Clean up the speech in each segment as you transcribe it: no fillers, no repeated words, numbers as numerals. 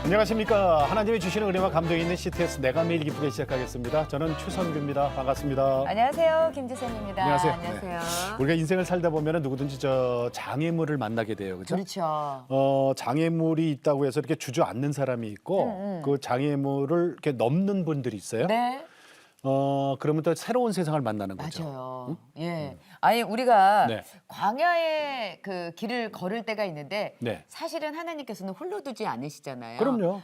안녕하십니까. 하나님이 주시는 은혜와 감동이 있는 CTS 내가 매일 기쁘게 시작하겠습니다. 저는 최선규입니다. 반갑습니다. 안녕하세요. 김지선입니다. 안녕하세요. 안녕하세요. 우리가 인생을 살다 보면 누구든지 장애물을 만나게 돼요. 그죠? 그렇죠. 장애물이 있다고 해서 이렇게 주저앉는 사람이 있고 그 장애물을 이렇게 넘는 분들이 있어요. 네. 그러면 또 새로운 세상을 만나는 거죠. 맞아요. 예. 아니 우리가 네. 광야의 그 길을 걸을 때가 있는데 네. 사실은 하나님께서는 홀로 두지 않으시잖아요. 그럼요.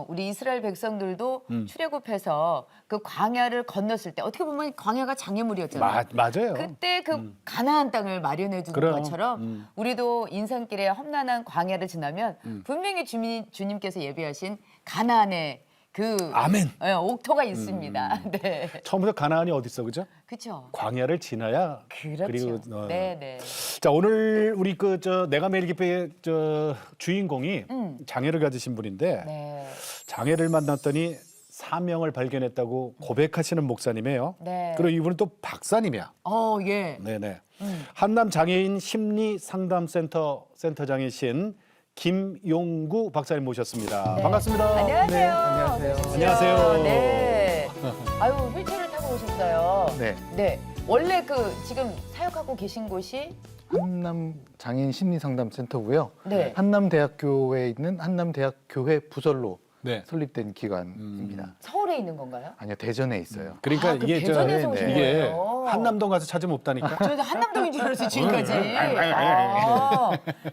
우리 이스라엘 백성들도 출애굽해서 그 광야를 건넜을 때 어떻게 보면 광야가 장애물이었잖아요. 맞아요. 그때 그 가나안 땅을 마련해 주는 그럼. 것처럼 우리도 인생길에 험난한 광야를 지나면 분명히 주님께서 예비하신 가나안의 그 아멘. 옥토가 있습니다. 네. 처음부터 가나안이 어디 있어, 그죠? 그렇죠. 광야를 지나야. 그렇죠. 그리고 네, 네. 자, 오늘 우리 내가 매일 기쁘게 주인공이 장애를 가지신 분인데 네. 장애를 만났더니 사명을 발견했다고 고백하시는 목사님이에요. 네. 그리고 이분은 또 박사님이야. 예. 네네. 한남 장애인 심리 상담센터 센터장이신 김용구 박사님 모셨습니다. 네. 반갑습니다. 안녕하세요. 네. 안녕하세요. 안녕하세요. 네. 아유, 휠체어를 타고 오셨어요. 네. 네. 원래 지금 사역하고 계신 곳이 한남 장애인 심리상담센터고요. 네. 한남대학교에 있는 한남대학교회 부설로 네. 설립된 기관입니다. 서울에 있는 건가요? 아니요, 대전에 있어요. 그러니까 그 이게 대전에서 오신 이게 거예요? 한남동 가서 찾으면 없다니까. 저도 한남동인 줄 알았어요, 지금까지.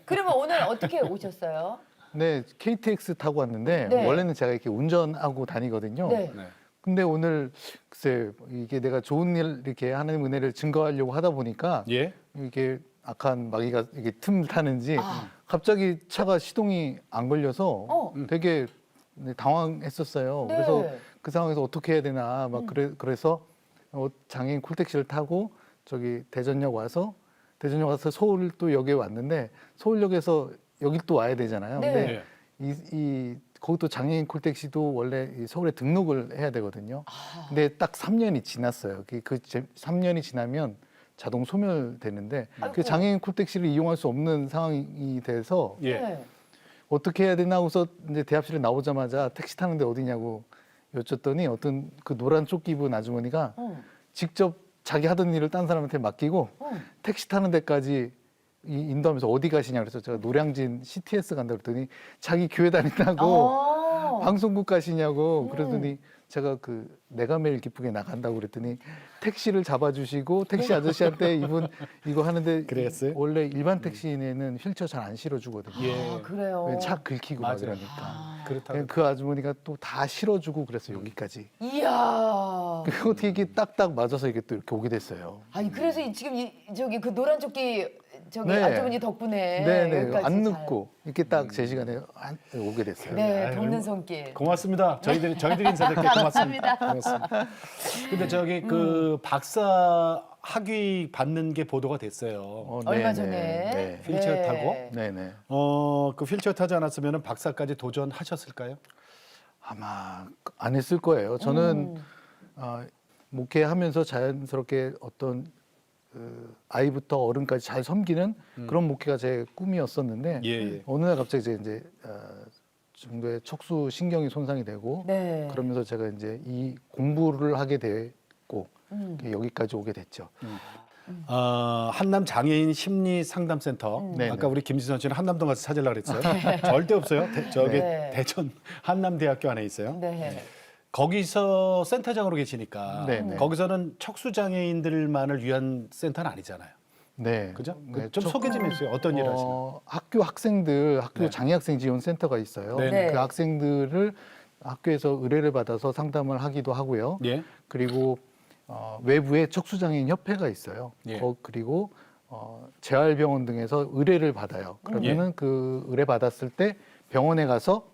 그러면 오늘 어떻게 오셨어요? 네, KTX 타고 왔는데 네. 원래는 제가 이렇게 운전하고 다니거든요. 네. 네. 근데 오늘 글쎄 이게 내가 좋은 일 이렇게 하나님 은혜를 증거하려고 하다 보니까 예. 이게 악한 마귀가 이게 틈 타는지 갑자기 차가 시동이 안 걸려서 되게 당황했었어요. 네. 그래서 그 상황에서 어떻게 해야 되나 막 그래서 장애인 콜택시를 타고 저기 대전역 와서 서울 또 역에 왔는데 서울역에서 여기 또 와야 되잖아요. 네. 근데 거기도 장애인 콜택시도 원래 이 서울에 등록을 해야 되거든요. 근데 딱 3년이 지났어요. 그 3년이 지나면 자동 소멸되는데 아이고. 그 장애인 콜택시를 이용할 수 없는 상황이 돼서 예. 네. 어떻게 해야 되나 하고서 이제 대합실에 나오자마자 택시 타는데 어디냐고 여쭸더니 어떤 그 노란 조끼 입은 아주머니가 직접 자기 하던 일을 딴 사람한테 맡기고 택시 타는 데까지 인도하면서 어디 가시냐 그래서 제가 노량진 CTS 간다 그랬더니 자기 교회 다닌다고 방송국 가시냐고 그러더니 제가 내가 매일 기쁘게 나간다고 그랬더니 택시를 잡아주시고 택시 아저씨한테 이분 이거 하는데 그랬어요? 원래 일반 택시에는 휠체어 잘 안 실어주거든요. 예. 그래요. 차 긁히고 막 맞아요. 그러니까. 그렇다고. 그 아주머니가 또 다 실어주고 그랬어요 여기까지. 이야. 그리고 어떻게 이게 딱딱 맞아서 이게 또 이렇게 오게 됐어요. 아니 그래서 지금 저기 그 노란 조끼 네. 아주머니 덕분에 네네 여기까지 안 잘- 늦고 이렇게 딱 제 시간에 오게 됐어요. 네, 아유, 돕는 손길. 고맙습니다. 저희들이 인사드릴게요. 고맙습니다. 고맙습니다. 근데 저기 박사 학위 받는 게 보도가 됐어요. 얼마 네네. 전에 네. 휠체어 타고? 네네. 그 휠체어 타지 않았으면 박사까지 도전하셨을까요? 아마 안 했을 거예요. 저는 목회하면서 자연스럽게 어떤 아이부터 어른까지 잘 섬기는 그런 목회가 제 꿈이었었는데 예. 어느 날 갑자기 이제 정도의 척수 신경이 손상이 되고 네. 그러면서 제가 이제 이 공부를 하게 됐고 여기까지 오게 됐죠. 한남 장애인 심리 상담센터. 네네. 아까 우리 김지선 씨는 한남동 가서 찾으려고 그랬어요. 절대 없어요. 저기 네. 대전 한남대학교 안에 있어요. 네. 거기서 센터장으로 계시니까 네네. 거기서는 척수 장애인들만을 위한 센터는 아니잖아요. 네. 그죠? 네, 좀 소개 좀 해주세요. 어떤 일을 하시나요? 학교 학생들, 학교 네. 장애학생 지원 센터가 있어요. 네네. 그 학생들을 학교에서 의뢰를 받아서 상담을 하기도 하고요. 예. 그리고 외부에 척수장애인 협회가 있어요. 예. 그리고 재활병원 등에서 의뢰를 받아요. 그러면은 그 의뢰 받았을 때 병원에 가서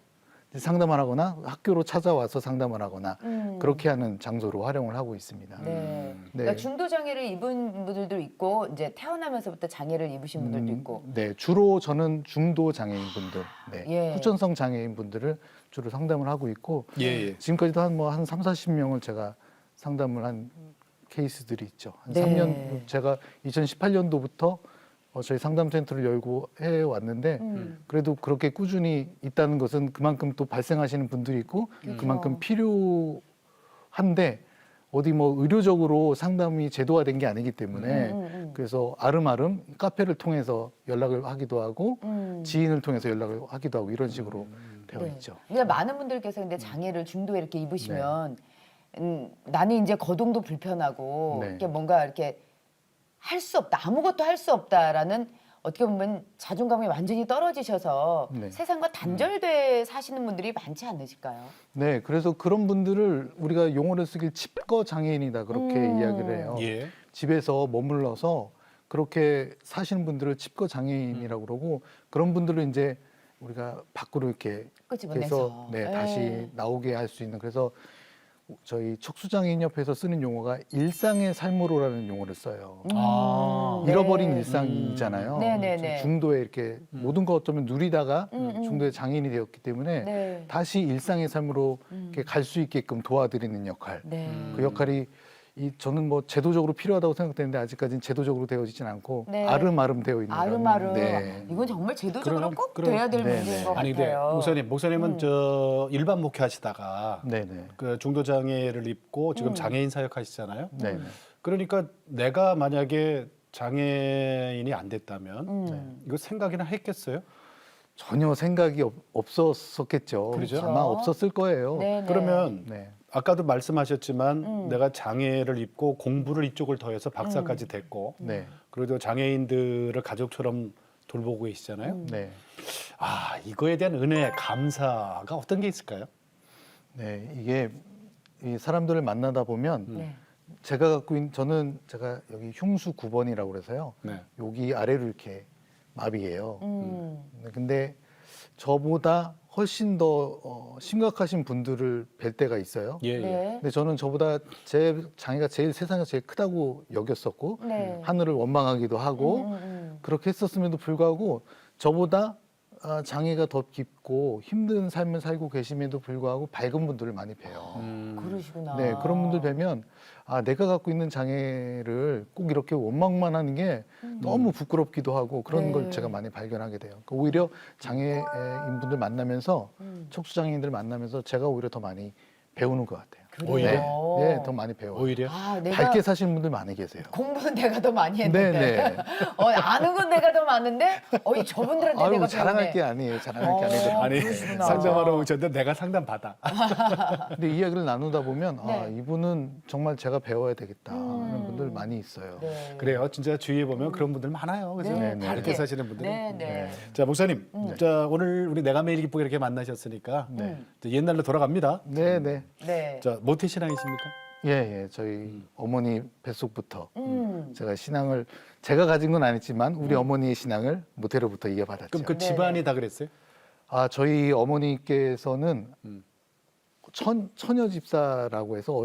상담을 하거나 학교로 찾아와서 상담을 하거나 그렇게 하는 장소로 활용을 하고 있습니다. 네. 네. 그러니까 중도 장애를 입은 분들도 있고 이제 태어나면서부터 장애를 입으신 분들도 있고. 네, 주로 저는 중도 장애인분들, 네, 예. 후천성 장애인분들을 주로 상담을 하고 있고 예. 지금까지도 한 3, 40명을 제가 상담을 한 케이스들이 있죠. 한 네. 3년 제가 2018년도부터 저희 상담센터를 열고 해 왔는데 그래도 그렇게 꾸준히 있다는 것은 그만큼 또 발생하시는 분들이 있고 그만큼 필요한데 어디 뭐 의료적으로 상담이 제도화된 게 아니기 때문에 그래서 아름아름 카페를 통해서 연락을 하기도 하고 지인을 통해서 연락을 하기도 하고 이런 식으로 되어 있죠. 근데 많은 분들께서 근데 장애를 중도에 이렇게 입으시면 나는 이제 거동도 불편하고 네. 이렇게 뭔가 이렇게 할 수 없다, 아무것도 할 수 없다라는 어떻게 보면 자존감이 완전히 떨어지셔서 네. 세상과 단절돼 사시는 분들이 많지 않으실까요? 네, 그래서 그런 분들을 우리가 용어를 쓰길 칩거 장애인이다 그렇게 이야기를 해요. 예. 집에서 머물러서 그렇게 사시는 분들을 칩거 장애인이라고 그러고 그런 분들을 이제 우리가 밖으로 이렇게 끄집어내서. 해서 네, 예. 다시 나오게 할 수 있는 그래서 저희 척수장애인협회에서 쓰는 용어가 일상의 삶으로라는 용어를 써요. 아. 잃어버린 일상이잖아요. 네네네. 중도에 이렇게 모든 거 어쩌면 누리다가 중도에 장애인이 되었기 때문에 네. 다시 일상의 삶으로 갈 수 있게끔 도와드리는 역할. 네. 그 역할이 저는 뭐 제도적으로 필요하다고 생각되는데 아직까지는 제도적으로 되어지진 않고 네. 아름아름 되어 있는. 아름아름. 네. 이건 정말 제도적으로 그럼- 꼭 그럼- 돼야 될 네, 문제인 네. 것 아니 근데 같아요. 목사님은 저 일반 목회하시다가 네네. 그 중도 장애를 입고 지금 장애인 사역하시잖아요. 네. 그러니까 내가 만약에 장애인이 안 됐다면 이거 생각이나 했겠어요? 전혀 생각이 없었었겠죠. 그러죠? 아마 없었을 거예요. 네네. 그러면 네. 아까도 말씀하셨지만 내가 장애를 입고 공부를 이쪽을 더해서 박사까지 됐고 네. 그래도 장애인들을 가족처럼 돌보고 계시잖아요. 네. 아 이거에 대한 은혜, 감사가 어떤 게 있을까요? 네. 이게 이 사람들을 만나다 보면 네. 제가 갖고 있는 저는 제가 여기 흉수 9번이라고 그래서요. 네. 여기 아래로 이렇게 마비예요. 음. 근데 저보다 훨씬 더 심각하신 분들을 뵐 때가 있어요. 예, 예. 네. 근데 저는 저보다 제 장애가 제일 세상에서 제일 크다고 여겼었고 네. 하늘을 원망하기도 하고 그렇게 했었음에도 불구하고 저보다 장애가 더 깊고 힘든 삶을 살고 계심에도 불구하고 밝은 분들을 많이 봬요. 그러시구나. 네, 그런 분들 뵈면 내가 갖고 있는 장애를 꼭 이렇게 원망만 하는 게 너무 부끄럽기도 하고 그런 네. 걸 제가 많이 발견하게 돼요. 그러니까 오히려 장애인 분들 만나면서 척수장애인들 만나면서 제가 오히려 더 많이 배우는 것 같아요. 오히려? 네, 더 많이 배워요. 오히려 아, 내가 밝게 사시는 분들 많이 계세요. 공부는 내가 더 많이 했는데 네, 네. 아는 건 내가 더 많은데 저분들한테 아유, 내가 자랑할 배우네. 게 아니에요. 자랑할 게 아니고. 아니 그러시구나. 상담하러 오셨는데 내가 상담 받아. 근데 이야기를 나누다 보면 네. 이분은 정말 제가 배워야 되겠다 하는 분들 많이 있어요. 네. 그래요. 진짜 주위에 보면 그런 분들 많아요. 그래서 네, 밝게 네. 사시는 분들이. 네, 네. 자 목사님, 자 오늘 우리 내가 매일 기쁘게 이렇게 만나셨으니까 자, 옛날로 돌아갑니다. 네, 네. 네. 자 모태 신앙이십니까? 예, 예. 저희 어머니 뱃속부터 음. 제가 신앙을 제가 가진 건 아니지만 우리 어머니의 신앙을 모태로부터 이어받았죠. 그럼 그 네, 집안이 다 그랬어요? 저희 어머니께서는 처녀 집사라고 해서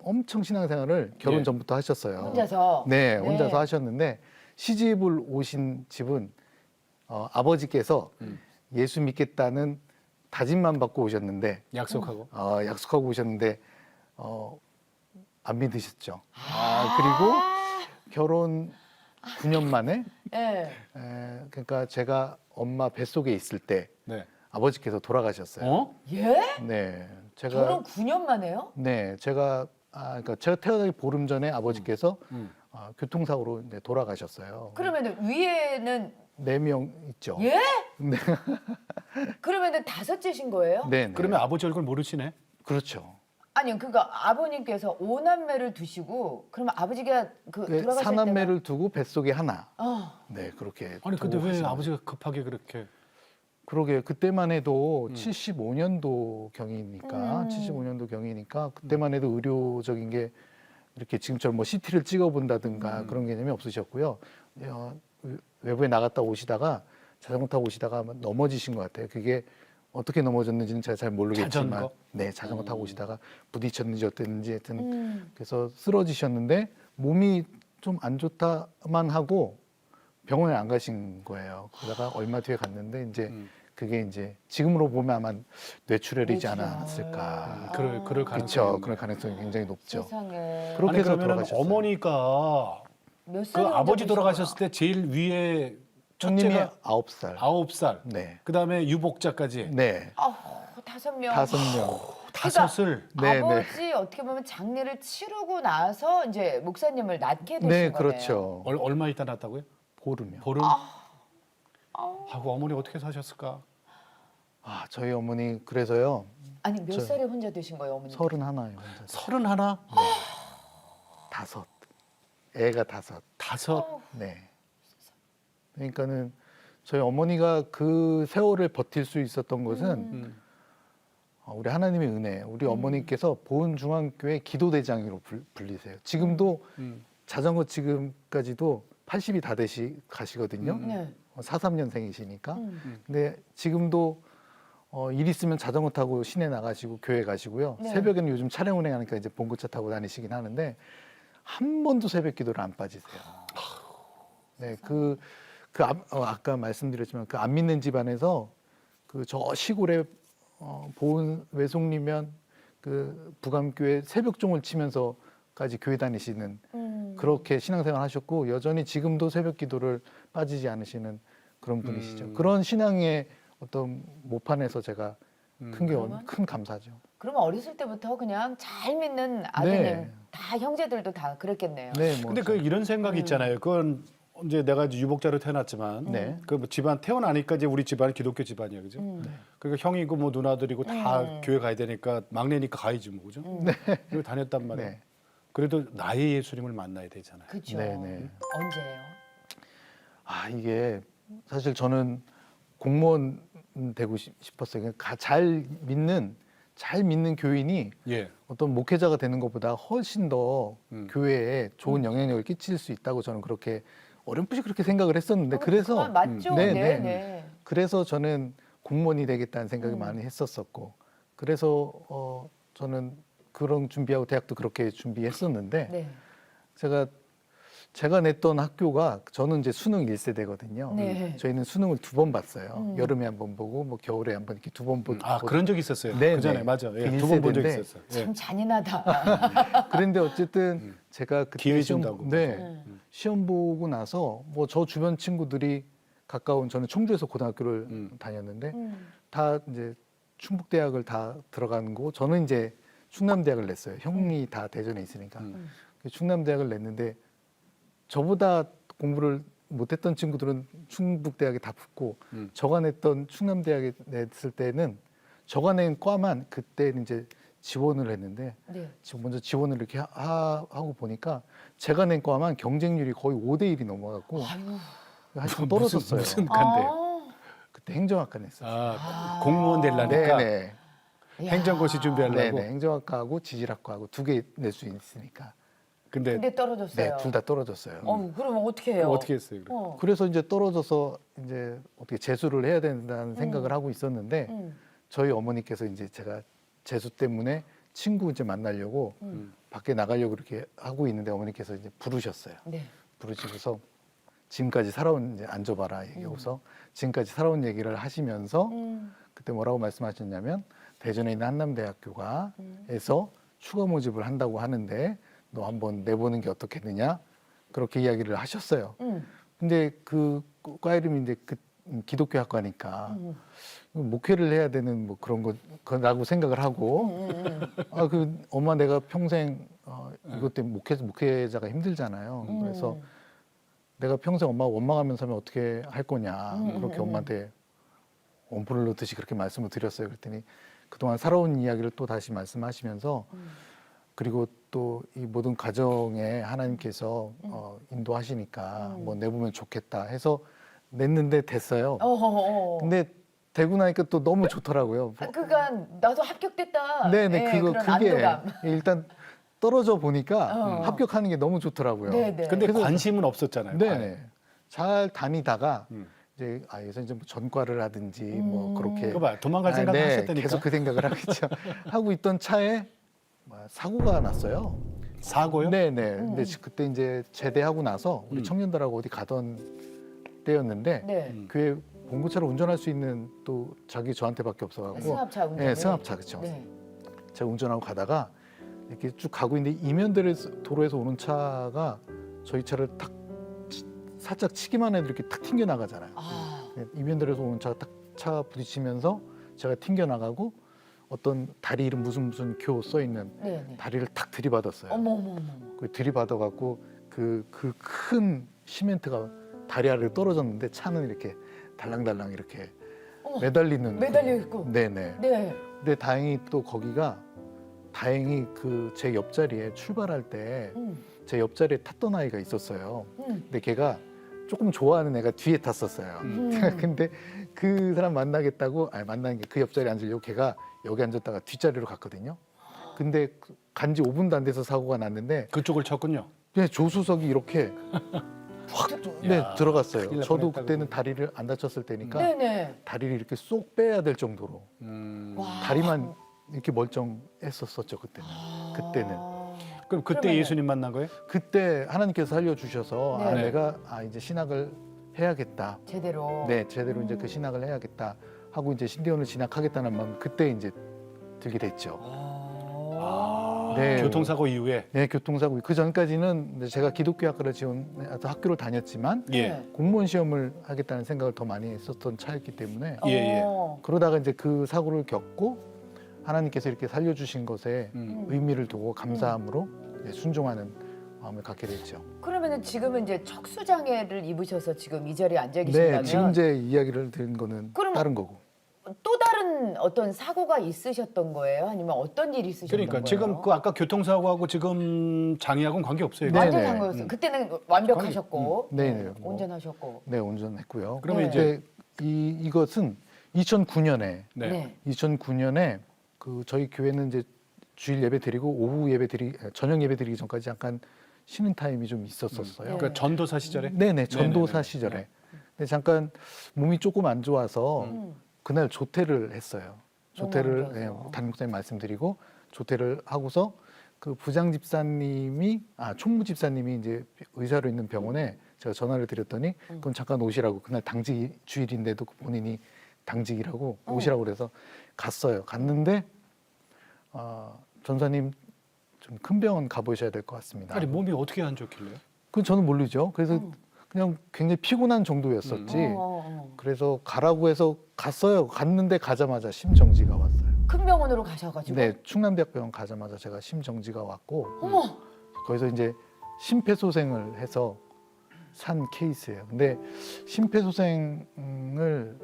엄청 신앙생활을 결혼 예. 전부터 하셨어요. 혼자서. 네, 네. 혼자서 하셨는데 시집을 오신 집은 아버지께서 예수 믿겠다는 다짐만 받고 오셨는데 약속하고. 약속하고 오셨는데 안 믿으셨죠. 그리고 결혼 9년 만에 네. 그러니까 제가 엄마 뱃속에 있을 때 네. 아버지께서 돌아가셨어요. 어? 예? 네, 제가 결혼 9년 만에요? 네, 그러니까 제가 태어나기 보름 전에 아버지께서 교통사고로 이제 돌아가셨어요. 그러면 위에는 4명 있죠. 예? 네, 그러면은 다섯째신 거예요? 네, 네. 그러면 아버지 얼굴 모르시네. 그렇죠. 아니요, 그러니까 아버님께서 5남매를 두시고 그러면 아버지가 네, 돌아가실 사남매를 두고 뱃속에 하나. 때가 네, 그렇게. 아니 근데 두고 왜 하시는 아버지가 급하게 그렇게? 그러게 그때만 해도 75년도 경이니까 75년도 경이니까 그때만 해도 의료적인 게 이렇게 지금처럼 뭐 CT를 찍어본다든가 그런 개념이 없으셨고요. 외부에 나갔다 오시다가 자전거 타고 오시다가 아마 넘어지신 것 같아요. 그게 어떻게 넘어졌는지는 제가 잘 모르겠지만, 자전거? 네, 자전거 타고 오시다가 부딪혔는지 어땠는지 하여튼 그래서 쓰러지셨는데 몸이 좀 안 좋다만 하고 병원에 안 가신 거예요. 그러다가 얼마 뒤에 갔는데 이제 그게 이제 지금으로 보면 아마 뇌출혈이지 뇌출혈. 않았을까. 그럴 가능성이 그렇죠. 있네요. 그럴 가능성이 굉장히 높죠. 세상에. 그렇게 아니 해서 그러면 돌아가셨어요. 어머니가 몇 그 살에 아버지 혼자 돌아가셨을 때 제일 위에 형님이 첫째가 9살. 9살. 네. 그다음에 유복자까지 네. 아우, 5명. 5명. 다섯을. 네, 네. 아버지 어떻게 보면 장례를 치르고 나서 이제 목사님을 낳게 되신 네, 거네요. 그렇죠. 얼마 있다 낳았다고요? 보름이요. 보름. 하고 어머니 어떻게 사셨을까? 아, 저희 어머니 그래서요. 아니 몇 저- 살에 혼자 되신 거예요, 어머니? 31이요. 혼자. 31, 5. 애가 5. 5. 네. 그러니까는 저희 어머니가 그 세월을 버틸 수 있었던 것은 우리 하나님의 은혜. 우리 어머니께서 보은중앙교회 기도대장으로 불리세요. 지금도 자전거 지금까지도 80이 다 가시거든요. 네. 43년생이시니까. 음. 근데 지금도 일 있으면 자전거 타고 시내 나가시고 교회 가시고요. 네. 새벽에는 요즘 차량 운행하니까 이제 봉고차 타고 다니시긴 하는데 한 번도 새벽 기도를 안 빠지세요. 네, 아까 말씀드렸지만 그 안 믿는 집안에서 그 저 시골에 보은 외숙리면 그 부감교회 새벽종을 치면서까지 교회 다니시는 그렇게 신앙생활 하셨고 여전히 지금도 새벽 기도를 빠지지 않으시는 그런 분이시죠. 그런 신앙의 어떤 모판에서 제가 그러면? 큰 감사죠. 그러면 어렸을 때부터 그냥 잘 믿는 아드님, 네. 다 형제들도 다 그랬겠네요. 네, 뭐 근데 그 이런 생각이 있잖아요. 그건 이제 내가 이제 유복자로 태어났지만 네. 그 뭐 집안 태어나니까 이제 우리 집안은 기독교 집안이에요, 그죠? 그러니까 형이고 뭐 누나들이고 다 교회 가야 되니까 막내니까 가야지 뭐, 그죠? 그리고 다녔단 말이에요. 네. 그래도 나의 예수님을 만나야 되잖아요. 그렇죠. 네, 네. 언제예요? 아, 이게 사실 저는 공무원 되고 싶었어요. 잘 믿는 교인이 예. 어떤 목회자가 되는 것보다 훨씬 더 교회에 좋은 영향력을 끼칠 수 있다고 저는 그렇게 어렴풋이 그렇게 생각을 했었는데 그래서 그건 맞죠. 네, 네, 네. 네. 그래서 저는 공무원이 되겠다는 생각을 많이 했었었고 그래서 저는 그런 준비하고 대학도 그렇게 준비했었는데 네. 제가 냈던 학교가 저는 이제 수능 1세대거든요. 네. 저희는 수능을 2번 봤어요. 여름에 한 번 보고 뭐 겨울에 한 번 이렇게 2번 보고 그런 적 있었어요. 네, 그 전에 네. 맞아. 예, 그 두 번 본 적 1세대인데 있었어요. 예. 참 잔인하다. 그런데 어쨌든 제가 그때 기회 시험, 준다고. 네, 시험 보고 나서 뭐 저 주변 친구들이 가까운 저는 청주에서 고등학교를 다녔는데 다 이제 충북대학을 다 들어간 거고 저는 이제 충남대학을 냈어요. 형이 다 대전에 있으니까 충남대학을 냈는데 저보다 공부를 못했던 친구들은 충북대학에 다 붙고 저가 냈던 충남대학에 냈을 때는 저가 낸 과만 그때 이제 지원을 했는데 네. 먼저 지원을 이렇게 하고 보니까 제가 낸 과만 경쟁률이 거의 5대 1이 넘어갔고 한참 떨어졌어요. 무슨 간데? 그때 행정학과 냈어요. 공무원 되려니까 네네. 행정고시 준비하려고. 네네. 행정학과하고 지질학과하고 2개 낼 수 있으니까. 근데 근데 떨어졌어요. 네, 둘 다 떨어졌어요. 그러면 어떻게 해요? 어떻게 했어요? 그래? 그래서 이제 떨어져서 이제 어떻게 재수를 해야 된다는 생각을 하고 있었는데 저희 어머니께서 이제 제가 재수 때문에 친구 이제 만나려고 밖에 나가려고 이렇게 하고 있는데 어머니께서 이제 부르셨어요. 네. 부르시고서 지금까지 살아온 이제 앉아봐라 얘기하고서 지금까지 살아온 얘기를 하시면서 그때 뭐라고 말씀하셨냐면 대전에 있는 한남대학교가에서 추가 모집을 한다고 하는데 너 한번 내보는 게 어떻겠느냐 그렇게 이야기를 하셨어요. 근데 그 과 이름이 이제 기독교 학과니까 목회를 해야 되는 뭐 그런 거라고 생각을 하고 그 엄마 내가 평생 이것 때문에 목회자가 힘들잖아요. 그래서 내가 평생 엄마 원망하면서 하면 어떻게 할 거냐 그렇게 엄마한테 엄포를 놓듯이 그렇게 말씀을 드렸어요. 그랬더니 그동안 살아온 이야기를 또 다시 말씀하시면서 그리고 또 이 모든 가정에 하나님께서 인도하시니까 뭐 내보면 좋겠다 해서 냈는데 됐어요. 근데 되고 나니까 또 너무 좋더라고요. 그러니까 나도 합격됐다. 네네 예, 그런 그게 안도감. 일단 떨어져 보니까 합격하는 게 너무 좋더라고요. 네네. 근데 그래서 관심은 없었잖아요. 네네 잘 다니다가 이제 여기서 이제 뭐 전과를 하든지 뭐 그렇게 그거 봐, 도망갈 생각을 하셨다니까. 계속 그 생각을 하겠죠. 하고 있던 차에 사고가 났어요. 사고요? 네네. 근데 그때 이제 제대하고 나서 우리 청년들하고 어디 가던 때였는데 네. 교회 봉고차를 운전할 수 있는 또 자기 저한테밖에 없어가지고 승합차 운전. 네, 승합차 그렇죠. 네. 제가 운전하고 가다가 이렇게 쭉 가고 있는데 이면대를 도로에서 오는 차가 저희 차를 탁 살짝 치기만 해도 이렇게 탁 튕겨 나가잖아요. 아, 이면들에서 오는 차가 딱 차 부딪히면서 제가 튕겨 나가고 어떤 다리 이름 무슨 교 써 있는 네네. 다리를 탁 들이받았어요. 어머. 그 들이받아갖고 그 큰 시멘트가 다리 아래로 떨어졌는데 차는 이렇게 달랑달랑 이렇게 어머, 매달리는. 매달려 있고. 네네. 네. 근데 다행히 또 거기가 다행히 그 제 옆자리에 출발할 때 제 옆자리에 탔던 아이가 있었어요. 근데 걔가 조금 좋아하는 애가 뒤에 탔었어요. 근데 그 사람 만나겠다고, 아니 만나는 게 그 옆자리에 앉으려고 걔가 여기 앉았다가 뒷자리로 갔거든요. 근데 간지 5분도 안 돼서 사고가 났는데 그쪽을 쳤군요. 그냥 조수석이 이렇게 확 네, 야, 들어갔어요. 큰일 날 저도 뻔했다고. 그때는 다리를 안 다쳤을 때니까 네네. 다리를 이렇게 쏙 빼야 될 정도로 와. 다리만 이렇게 멀쩡했었었죠 그때는. 그때는. 그럼 그때 그러면은- 예수님 만난 거예요? 그때 하나님께서 살려주셔서 아, 네. 내가 이제 신학을 해야겠다. 제대로. 네, 제대로 이제 그 신학을 해야겠다 하고 이제 신대원을 진학하겠다는 마음 그때 이제 들게 됐죠. 아. 네. 교통사고 이후에. 네, 교통사고 그 전까지는 이제 제가 기독교 학과를 학교를 다녔지만 예. 네. 공무원 시험을 하겠다는 생각을 더 많이 했었던 차였기 때문에 예, 예. 그러다가 이제 그 사고를 겪고 하나님께서 이렇게 살려주신 것에 의미를 두고 감사함으로 이제 순종하는 마음을 갖게 됐죠. 그러면은 지금은 이제 척수 장애를 입으셔서 지금 이 자리에 앉아 계신다면 네, 지금 제 이야기를 들은 거는 그럼- 다른 거고. 또 다른 어떤 사고가 있으셨던 거예요? 아니면 어떤 일이 있으셨던 그러니까 거예요? 지금 그 아까 교통사고하고 지금 장애하고는 관계 없어요. 네. 완전 네네. 상관없어요. 그때는 완벽하셨고, 네네. 운전하셨고. 네, 운전했고요. 그러면 이제 이것은 2009년에 네. 2009년에 그 저희 교회는 이제 주일 예배 드리고 오후 예배 저녁 예배 드리기 전까지 약간 쉬는 타임이 좀 있었었어요. 네. 그러니까 전도사 시절에. 네네, 전도사 네네네. 시절에. 근데 잠깐 몸이 조금 안 좋아서 그날 조퇴를 했어요. 조퇴를 너무 안 좋아서. 담임 목사님 말씀드리고 조퇴를 하고서 그 부장 집사님이 총무 집사님이 이제 의사로 있는 병원에 제가 전화를 드렸더니 그럼 잠깐 오시라고 그날 당직 주일인데도 본인이 당직이라고 오시라고 그래서 갔어요. 갔는데 전사님 좀 큰 병원 가보셔야 될 것 같습니다. 아니 몸이 어떻게 안 좋길래요? 그건 저는 모르죠. 그래서 그냥 굉장히 피곤한 정도였었지. 그래서 가라고 해서 갔어요. 갔는데 가자마자 심정지가 왔어요. 큰 병원으로 가셔가지고. 네, 충남대학병원 가자마자 제가 심정지가 왔고 어머. 거기서 이제 심폐소생을 해서 산 케이스예요. 근데 심폐소생을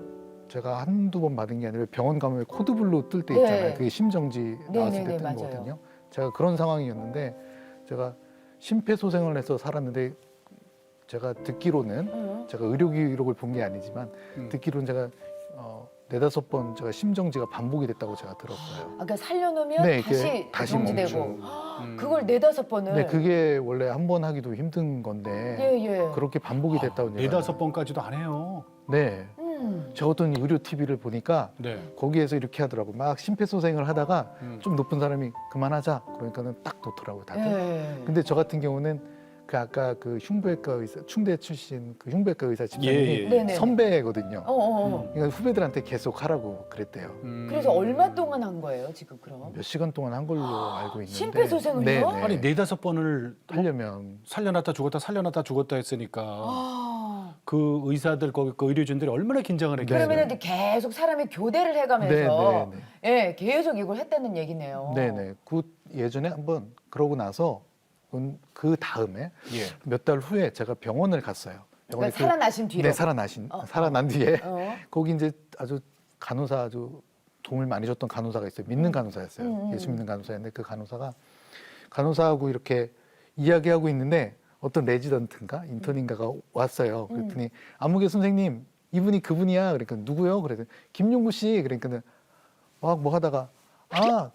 제가 한두 번 받은 게 아니라 병원 가면 왜 코드블루 뜰 때 있잖아요. 네. 그게 심정지 나왔을 네네네, 때 뜨는 맞아요. 거거든요. 제가 그런 상황이었는데 제가 심폐소생을 해서 살았는데 제가 듣기로는 제가 의료 기록을 본 게 아니지만 듣기로는 제가 네다섯 번 제가 심정지가 반복이 됐다고 제가 들었어요. 아까 살려놓으면 네, 다시 이게 다시 정지되고. 멈추고. 그걸 네다섯 번을. 네, 그게 원래 한 번 하기도 힘든 건데 예. 그렇게 반복이 됐다고 제가. 네다섯 번까지도 안 해요. 네, 제가 어떤 의료 TV를 보니까 네. 거기에서 이렇게 하더라고. 막 심폐소생을 하다가 좀 높은 사람이 그만하자. 그러니까는 딱 놓더라고 다들. 예. 근데 저 같은 경우는 그 아까 그 흉부외과 의사, 충대 출신 그 흉부외과 의사 집사님이 예, 예. 네네. 선배거든요. 어. 그러니까 후배들한테 계속 하라고 그랬대요. 그래서 얼마 동안 한 거예요, 지금 그럼? 몇 시간 동안 한 걸로 알고 있는데. 심폐소생을요? 네, 네. 아니 네다섯 번을 하려면 살려놨다 죽었다 했으니까 아. 그 의사들 거기 그 의료진들이 얼마나 긴장을 했겠어요. 그러면 이제 계속 사람이 교대를 해가면서 네, 예, 계속 이걸 했다는 얘기네요. 네네. 그 예전에 한번 그러고 나서 그 다음에 예. 몇 달 후에 제가 병원을 갔어요. 병원에 그러니까 살아나신 뒤로. 네, 살아난 뒤에 어. 거기 이제 아주 간호사 아주 도움을 많이 줬던 간호사가 있어요. 믿는 간호사였어요. 예수 믿는 간호사였는데 그 간호사하고 이렇게 이야기하고 있는데 어떤 레지던트인가 인턴인가가 왔어요. 그랬더니 안무개 선생님 이분이 그분이야. 그러니까 누구요? 그래서 김용구 씨. 그러니까 막 뭐 하다가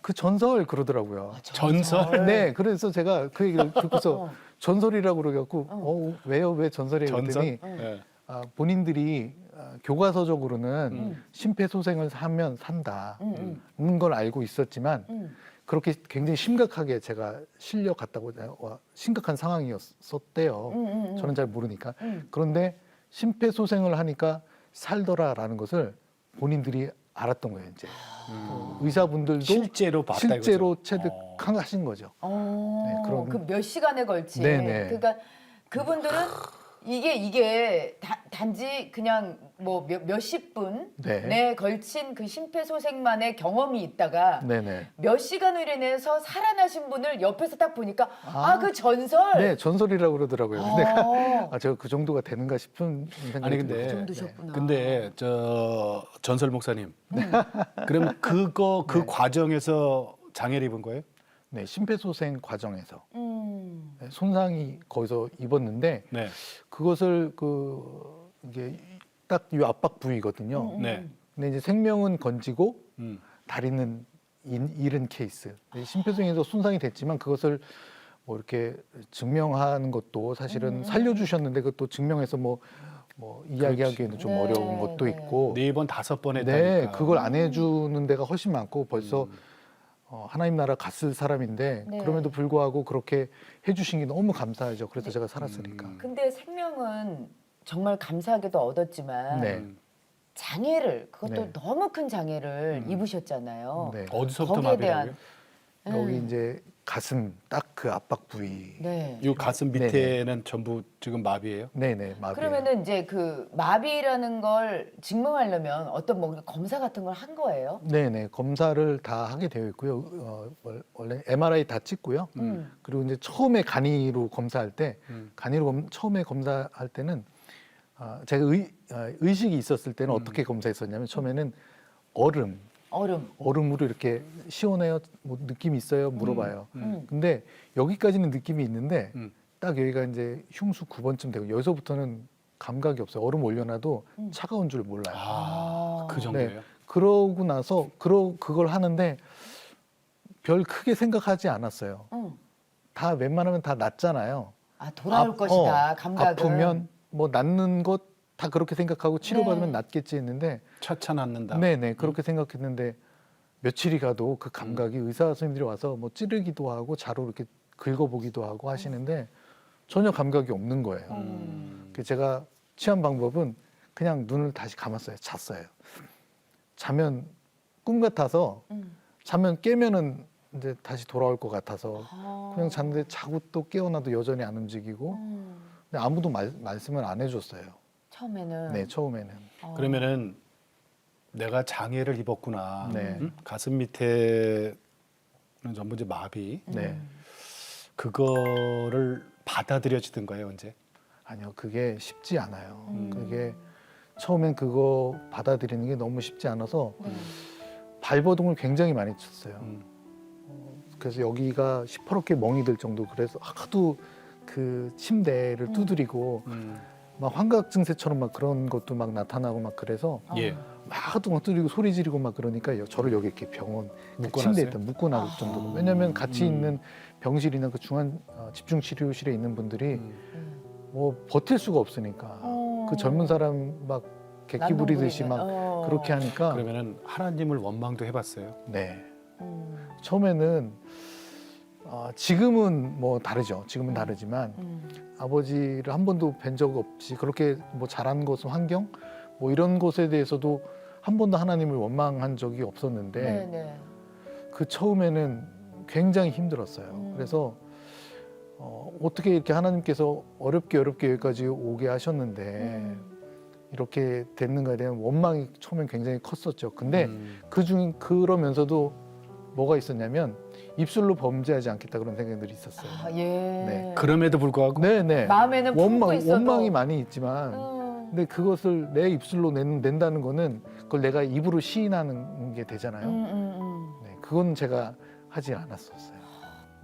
그 전설 그러더라고요. 전설? 네, 그래서 제가 그 얘기를 듣고서 전설이라고 그래갖고 왜요? 왜 전설이에요? 그랬더니 전설? 예. 본인들이 교과서적으로는 심폐소생을 하면 산다는 걸 알고 있었지만 그렇게 굉장히 심각하게 제가 실려갔다고 심각한 상황이었었대요. 저는 잘 모르니까. 그런데 심폐소생을 하니까 살더라라는 것을 본인들이 알았던 거예요. 이제 의사분들도 실제로 봤다 실제로 이거죠. 체득하신 거죠. 네, 그런- 그 몇 시간에 걸친. 네네. 그러니까 그분들은 이게 단지 그냥 뭐 몇십 분 네. 내 걸친 그 심폐소생만의 경험이 있다가 네네. 몇 시간을 인해서 살아나신 분을 옆에서 딱 보니까 아. 그 전설. 네, 전설이라고 그러더라고요. 근데 어. 제가 그 정도가 되는가 싶은 생각이 아니 근데 들어요. 그 정도셨구나. 근데 저 전설 목사님. 그럼 그 과정에서 장애를 입은 거예요? 네, 심폐소생 과정에서 음. 네, 손상이 거기서 입었는데 네. 그것을 이게 딱 이 압박 부위거든요. 네. 근데 이제 생명은 건지고 음. 다리는 잃은 케이스. 심폐소생에서 손상이 됐지만 그것을 뭐 이렇게 증명하는 것도 사실은 살려주셨는데 그것도 증명해서 뭐 이야기하기에는 좀 네, 어려운 것도 네. 있고. 4번 5번 했다니까. 네, 그걸 안 해주는 데가 훨씬 많고 벌써 하나님 나라 갔을 사람인데 네. 그럼에도 불구하고 그렇게 해주신 게 너무 감사하죠. 그래서 제가 살았으니까. 근데 생명은 정말 감사하게도 얻었지만 네. 장애를 그것도 네. 너무 큰 장애를 입으셨잖아요. 네. 어디서부터 거기에 대한 마비라고요? 여기 이제 가슴 딱 그 압박 부위. 네. 이 가슴 밑에는 전부 지금 마비예요? 네네. 마비. 그러면은 이제 그 마비라는 걸 증명하려면 어떤 뭐 검사 같은 걸 한 거예요? 네네. 검사를 다 하게 되어 있고요. 원래 MRI 다 찍고요. 그리고 이제 처음에 간이로 검사할 때, 처음에 검사할 때는 제가 의식이 있었을 때는 어떻게 검사했었냐면 처음에는 얼음으로 이렇게 시원해요? 뭐 느낌이 있어요? 물어봐요. 근데 여기까지는 느낌이 있는데 딱 여기가 이제 흉수 9번쯤 되고 여기서부터는 감각이 없어요. 얼음 올려놔도 차가운 줄 몰라요. 그 정도예요? 네. 그러고 나서 그걸 하는데 별 크게 생각하지 않았어요. 다 웬만하면 다 낫잖아요. 돌아올 것이다. 감각은. 아프면 뭐 낫는 것 다 그렇게 생각하고 치료받으면 네. 낫겠지 했는데 차차 낫는다. 네네 그렇게 생각했는데 며칠이 가도 그 감각이 의사 선생님들이 와서 뭐 찌르기도 하고 자로 이렇게 긁어보기도 하고 하시는데 전혀 감각이 없는 거예요. 그래서 제가 취한 방법은 그냥 눈을 다시 감았어요. 잤어요. 자면 꿈 같아서 자면 깨면은 이제 다시 돌아올 것 같아서 그냥 잤는데 자고 또 깨어나도 여전히 안 움직이고 근데 아무도 말씀을 안 해줬어요. 처음에는. 네, 처음에는. 그러면은 내가 장애를 입었구나. 네. 가슴 밑에는 전부 이제 마비. 네. 그거를 받아들여지던 거예요, 언제? 아니요, 그게 쉽지 않아요. 그게 처음엔 그거 받아들이는 게 너무 쉽지 않아서 발버둥을 굉장히 많이 쳤어요. 그래서 여기가 시퍼렇게 멍이 들 정도 그래서 하도 그 침대를 두드리고 막 환각 증세처럼 막 그런 것도 막 나타나고 막 그래서 예. 막 하도 막 두드리고 소리 지르고 막 그러니까 저를 여기 이렇게 병원 그 묶어놨어요? 침대에 있다 묶고 나올 정도로 왜냐하면 같이 있는 병실이나 그 중환 집중 치료실에 있는 분들이 뭐 버틸 수가 없으니까 그 젊은 사람 막 객기 부리듯이 막 그렇게 하니까 그러면은 하나님을 원망도 해봤어요. 네 처음에는 지금은 뭐 다르죠. 지금은 다르지만 아버지를 한 번도 뵌 적 없이 그렇게 뭐 자란 곳은 환경 뭐 이런 것에 대해서도 한 번도 하나님을 원망한 적이 없었는데 네네. 그 처음에는 굉장히 힘들었어요. 그래서 어떻게 이렇게 하나님께서 어렵게 여기까지 오게 하셨는데 이렇게 됐는가에 대한 원망이 처음엔 굉장히 컸었죠. 근데 그러면서도 뭐가 있었냐면 입술로 범죄하지 않겠다 그런 생각들이 있었어요. 예. 네. 그럼에도 불구하고 네네. 마음에는 품고 있어도. 원망이 많이 있지만 근데 그것을 내 입술로 낸다는 거는 그걸 내가 입으로 시인하는 게 되잖아요. 네, 그건 제가 하지 않았었어요.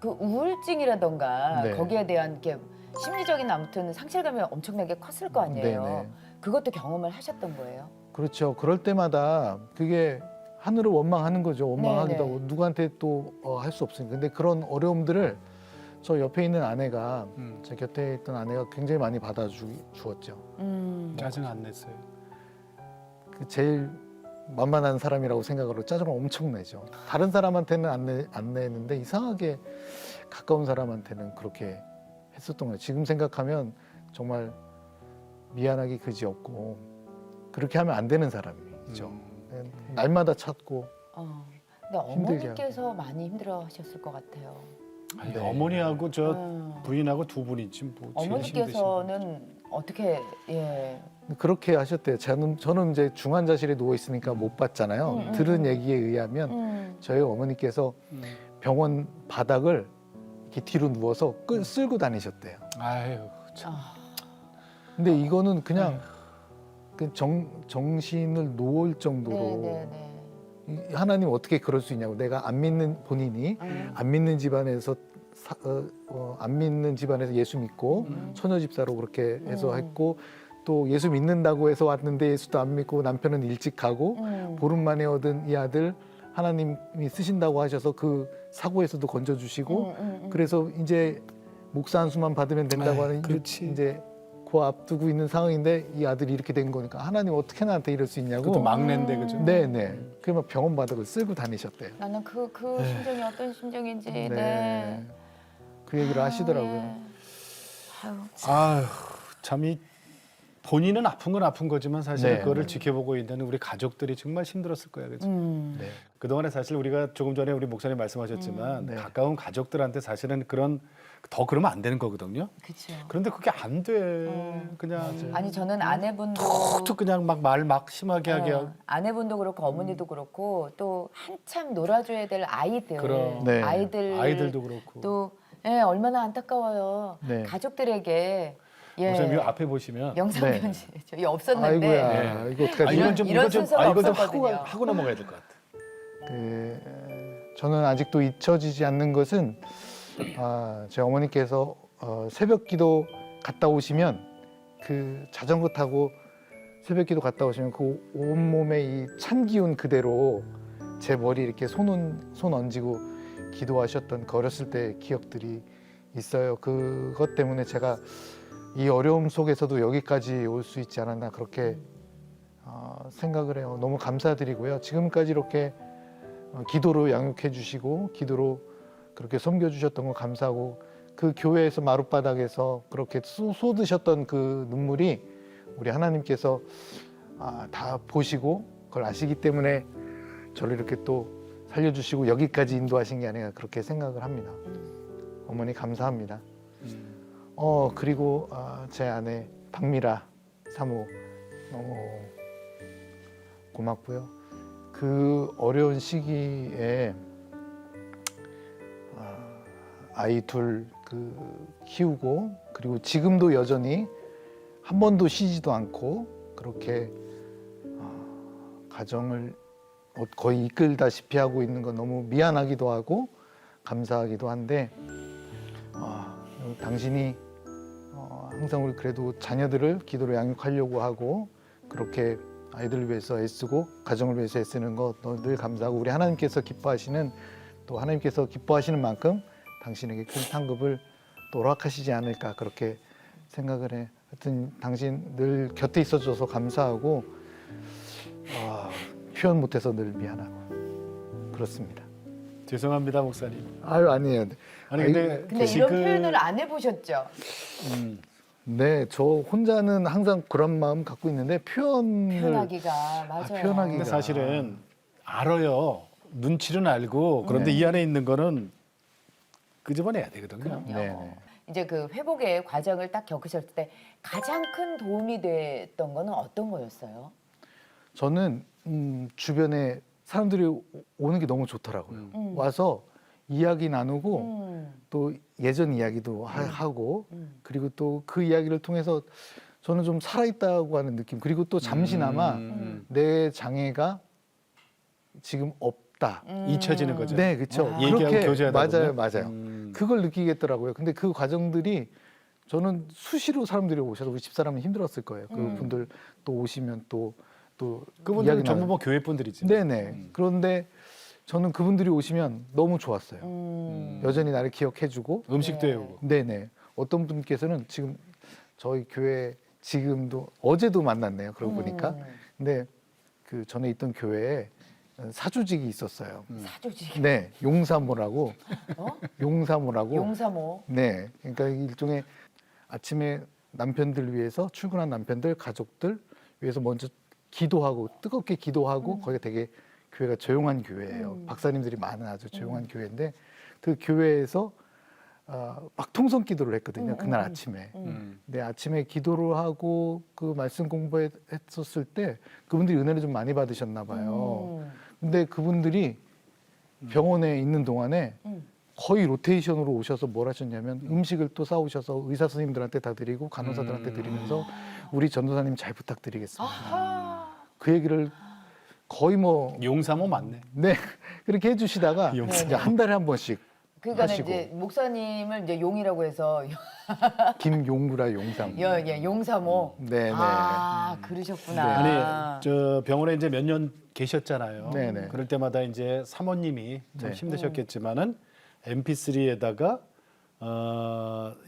그 우울증이라던가 네. 거기에 대한 이렇게 심리적인 아무튼 상실감이 엄청나게 컸을 거 아니에요. 네네. 그것도 경험을 하셨던 거예요. 그렇죠. 그럴 때마다 그게 하늘을 원망하는 거죠. 원망하기도 네네. 하고 누구한테 또 할 수 없으니까. 근데 그런 어려움들을 저 옆에 있는 아내가 제 곁에 있던 아내가 굉장히 많이 받아주었죠. 짜증 안 냈어요. 그 제일 만만한 사람이라고 생각으로 짜증을 엄청 내죠. 다른 사람한테는 안 내는데 이상하게 가까운 사람한테는 그렇게 했었던 거예요. 지금 생각하면 정말 미안하기 그지없고 그렇게 하면 안 되는 사람이죠. 날마다 찾고 근데 힘들게 어머니께서 많이 힘들어하셨을 것 같아요. 아니, 네. 어머니하고 저 부인하고 두 분이지 뭐 제일 힘드신 어머니께서는 어떻게 예. 그렇게 하셨대요. 저는 이제 중환자실에 누워 있으니까 못 봤잖아요. 들은 얘기에 의하면 저희 어머니께서 병원 바닥을 이렇게 뒤로 누워서 쓸고 다니셨대요. 아유 참. 근데 이거는 그냥 그 정신을 놓을 정도로 네. 하나님 어떻게 그럴 수 있냐고. 내가 안 믿는 본인이 안 믿는 집안에서 안 믿는 집안에서 예수 믿고 처녀 집사로 그렇게 해서 했고 또 예수 믿는다고 해서 왔는데 예수도 안 믿고 남편은 일찍 가고 보름 만에 얻은 이 아들 하나님이 쓰신다고 하셔서 그 사고에서도 건져주시고 그래서 이제 목사 한 수만 받으면 된다고 아이, 하는 그렇지. 이제 그 앞두고 있는 상황인데 이 아들이 이렇게 된 거니까 하나님 어떻게 나한테 이럴 수 있냐고. 그것도 막내인데 그죠? 네네. 그래 막 병원 바닥을 쓸고 다니셨대요. 나는 그 심정이 어떤 심정인지 네. 네. 그 얘기를 하시더라고요. 예. 아유, 아유 참이 본인은 아픈 건 아픈 거지만 사실 네. 그거를 지켜보고 있는 우리 가족들이 정말 힘들었을 거야, 그죠? 네. 그동안에 사실 우리가 조금 전에 우리 목사님 말씀하셨지만 네. 가까운 가족들한테 사실은 더 그러면 안 되는 거거든요. 그렇죠. 그런데 그게 안 돼. 그냥 아니 저는 아내분도 툭툭 그냥 막 말 막 심하게 하게 하고. 아내분도 그렇고 어머니도 그렇고 또 한참 놀아줘야 될 아이들, 그럼. 네. 아이들도 그렇고. 또 예, 얼마나 안타까워요. 네. 목사님 가족들에게 이 예, 앞에 보시면 영상 네. 편지 저희 없었는데 아이고야. 이거 어떡하지? 이런 순서가 이건 좀 없었거든요. 하고 넘어가야 될 것 같아. 저는 아직도 잊혀지지 않는 것은 제 어머니께서 새벽 기도 갔다 오시면 그 자전거 타고 새벽 기도 갔다 오시면 그 온몸에 이 찬 기운 그대로 제 머리 이렇게 손 얹이고 기도하셨던 그 어렸을 때 기억들이 있어요. 그것 때문에 제가 이 어려움 속에서도 여기까지 올 수 있지 않았나 그렇게 생각을 해요. 너무 감사드리고요. 지금까지 이렇게 기도로 양육해 주시고 기도로 그렇게 섬겨 주셨던 거 감사하고 그 교회에서 마룻바닥에서 그렇게 쏟으셨던 그 눈물이 우리 하나님께서 다 보시고 그걸 아시기 때문에 저를 이렇게 또 살려주시고 여기까지 인도하신 게 아닌가 그렇게 생각을 합니다. 어머니 감사합니다. 그리고 제 아내 박미라 사모 너무 고맙고요. 그 어려운 시기에 아이 둘 키우고 그리고 지금도 여전히 한 번도 쉬지도 않고 그렇게 가정을 거의 이끌다시피 하고 있는 건 너무 미안하기도 하고 감사하기도 한데 당신이 항상 우리 그래도 자녀들을 기도로 양육하려고 하고 그렇게 아이들을 위해서 애쓰고 가정을 위해서 애쓰는 거 늘 감사하고 우리 하나님께서 기뻐하시는 또 하나님께서 기뻐하시는 만큼 당신에게 큰 상급을 또 허락하시지 않을까 그렇게 생각을 해. 하여튼 당신 늘 곁에 있어줘서 감사하고 표현 못해서 늘 미안하고 그렇습니다. 죄송합니다, 목사님. 아유 아니에요. 아니 근데 근데 이런 표현을 안 해보셨죠? 네, 저 혼자는 항상 그런 마음 갖고 있는데 표현하기가 맞아요. 표현하기가. 근데 사실은 알아요. 눈치는 알고 그런데 이 안에 있는 거는 끄집어내야 되거든요. 그럼요. 네. 이제 그 회복의 과정을 딱 겪으셨을 때 가장 큰 도움이 됐던 거는 어떤 거였어요? 저는 주변에 사람들이 오는 게 너무 좋더라고요. 와서 이야기 나누고 또 예전 이야기도 하고 그리고 또 그 이야기를 통해서 저는 좀 살아있다고 하는 느낌 그리고 또 잠시나마 내 장애가 지금 없다. 잊혀지는 거죠. 네, 그렇죠. 얘기하고 교제하다 맞아요, 보면. 맞아요. 그걸 느끼겠더라고요. 근데 그 과정들이 저는 수시로 사람들이 오셔서 우리 집사람은 힘들었을 거예요. 그분들 또 오시면 또 그분들은 이야기 전부 나누- 뭐 교회 분들이지. 네네. 그런데 저는 그분들이 오시면 너무 좋았어요. 여전히 나를 기억해주고 음식도 네. 해오고. 네네. 어떤 분께서는 지금 저희 교회 지금도 어제도 만났네요. 그러고 보니까. 근데 그 전에 있던 교회에 사조직이 있었어요. 사조직. 네, 용사모라고. 어? 용사모라고. 용사모. 네, 그러니까 일종의 아침에 남편들 위해서 출근한 남편들 가족들 위해서 먼저 기도하고 뜨겁게 기도하고 거기가 되게 교회가 조용한 교회예요. 박사님들이 많은 아주 조용한 교회인데 그 교회에서 막 통성 기도를 했거든요. 그날 아침에. 근데 아침에 기도를 하고 그 말씀 공부했었을 때 그분들이 은혜를 좀 많이 받으셨나 봐요. 근데 그분들이 병원에 있는 동안에 거의 로테이션으로 오셔서 뭘 하셨냐면 음식을 또 싸오셔서 의사 선생님들한테 다 드리고 간호사들한테 드리면서 우리 전도사님 잘 부탁드리겠습니다. 그 얘기를 거의 뭐 용사모 맞네. 네, 그렇게 해주시다가 용사. 이제 한 달에 한 번씩 그러니까 하시고. 이제 목사님을 이제 용이라고 해서 김용구라 용삼. 용사모. 네네. 아 그러셨구나. 아니 저 병원에 이제 몇 년 계셨잖아요. 네네. 그럴 때마다 이제 사모님이 참 네. 힘드셨겠지만은 MP3에다가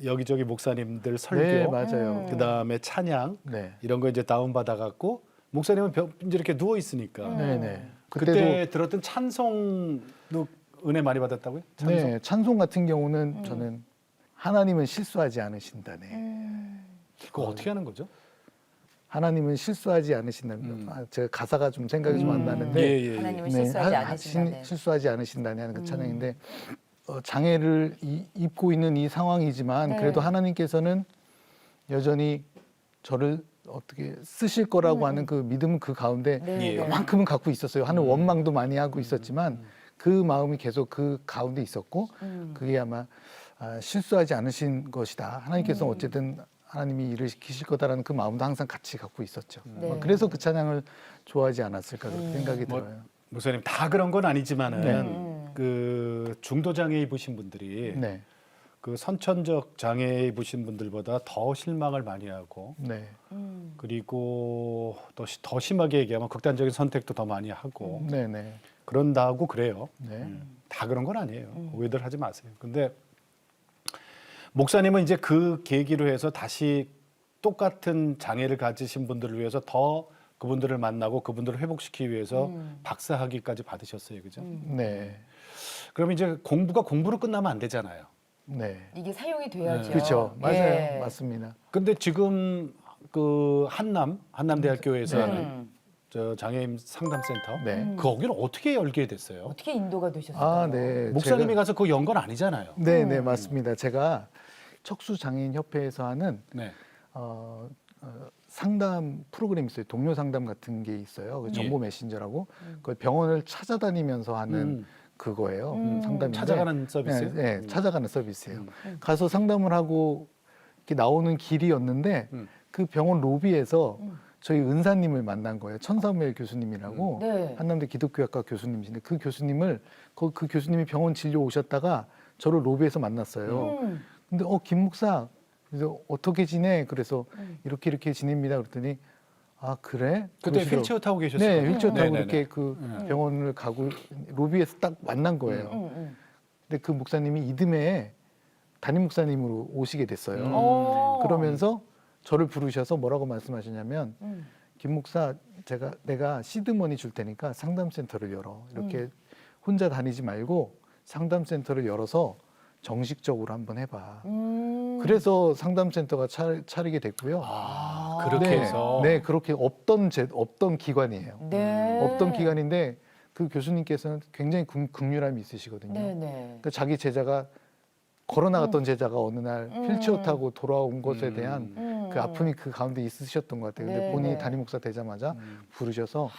여기저기 목사님들 설교, 네, 맞아요. 그 다음에 찬양 네. 이런 거 이제 다운 받아 갖고 목사님은 이제 이렇게 누워 있으니까 네네. 그때 들었던 찬송도 은혜 많이 받았다고요? 찬송? 네, 찬송 같은 경우는 저는 하나님은 실수하지 않으신다네. 그거 어떻게 하는 거죠? 하나님은 실수하지 않으신다네. 제가 가사가 좀 생각이 좀 안 나는데 예. 하나님은 실수하지 않으신다네. 실수하지 않으신다네 하는 그 찬양인데 장애를 입고 있는 이 상황이지만 네. 그래도 하나님께서는 여전히 저를 어떻게 쓰실 거라고 하는 그 믿음은 그 가운데 네. 그만큼은 갖고 있었어요. 하는 원망도 많이 하고 있었지만 그 마음이 계속 그 가운데 있었고 그게 아마 실수하지 않으신 것이다. 하나님께서 어쨌든 하나님이 일을 시키실 거다라는 그 마음도 항상 같이 갖고 있었죠. 네. 그래서 그 찬양을 좋아하지 않았을까 그렇게 생각이 뭐, 들어요. 목사님 다 그런 건 아니지만은 네. 그 중도 장애 입으신 분들이 네, 그 선천적 장애 입으신 분들보다 더 실망을 많이 하고 네, 그리고 또 더 심하게 얘기하면 극단적인 선택도 더 많이 하고 네, 네, 그런다고 그래요. 네. 다 그런 건 아니에요. 오해들 하지 마세요. 근데 목사님은 이제 그 계기로 해서 다시 똑같은 장애를 가지신 분들을 위해서 더 그분들을 만나고 그분들을 회복시키기 위해서 박사 학위까지 받으셨어요. 그죠? 네, 그럼 이제 공부가 공부로 끝나면 안 되잖아요. 네. 이게 사용이 돼야죠. 그렇죠. 맞아요. 예. 맞습니다. 근데 지금 그 한남대학교에서 하는 음. 저 장애인 상담센터 네. 거기를 어떻게 열게 됐어요? 어떻게 인도가 되셨어요? 아, 네. 목사님이 제가- 가서 그거 연 건 아니잖아요. 네, 네, 맞습니다. 제가 척수장애인협회에서 하는 네. 상담 프로그램이 있어요. 동료 상담 같은 게 있어요. 그 정보 메신저라고. 그걸 병원을 찾아다니면서 하는 그거예요. 상담인데. 찾아가는 서비스요? 네, 네, 찾아가는 서비스예요. 가서 상담을 하고 이렇게 나오는 길이었는데 그 병원 로비에서 저희 은사님을 만난 거예요. 천사무엘 교수님이라고 네. 한남대 기독교학과 교수님이신데 그 교수님을 그 교수님이 병원 진료 오셨다가 저를 로비에서 만났어요. 근데 김 목사 그래서 어떻게 지내? 그래서 이렇게 지냅니다. 그랬더니 아 그래? 그때 그러시더라고요. 휠체어 타고 계셨어요. 네, 휠체어 타고 네네네. 이렇게 그 병원을 가고 로비에서 딱 만난 거예요. 근데 그 목사님이 이듬해에 담임 목사님으로 오시게 됐어요. 오. 그러면서 저를 부르셔서 뭐라고 말씀하시냐면 김 목사 내가 시드머니 줄 테니까 상담센터를 열어. 이렇게 혼자 다니지 말고 상담센터를 열어서 정식적으로 한번 해봐. 그래서 상담센터가 차리게 됐고요. 그렇게 네, 해서 네, 그렇게 없던 기관이에요. 네. 없던 기관인데 그 교수님께서는 굉장히 긍휼함이 있으시거든요. 네네. 그러니까 자기 제자가 걸어 나갔던 제자가 어느 날 휠체어 타고 돌아온 것에 대한 그 아픔이 그 가운데 있으셨던 것 같아요. 근데 네, 본인이 네. 담임 목사 되자마자 부르셔서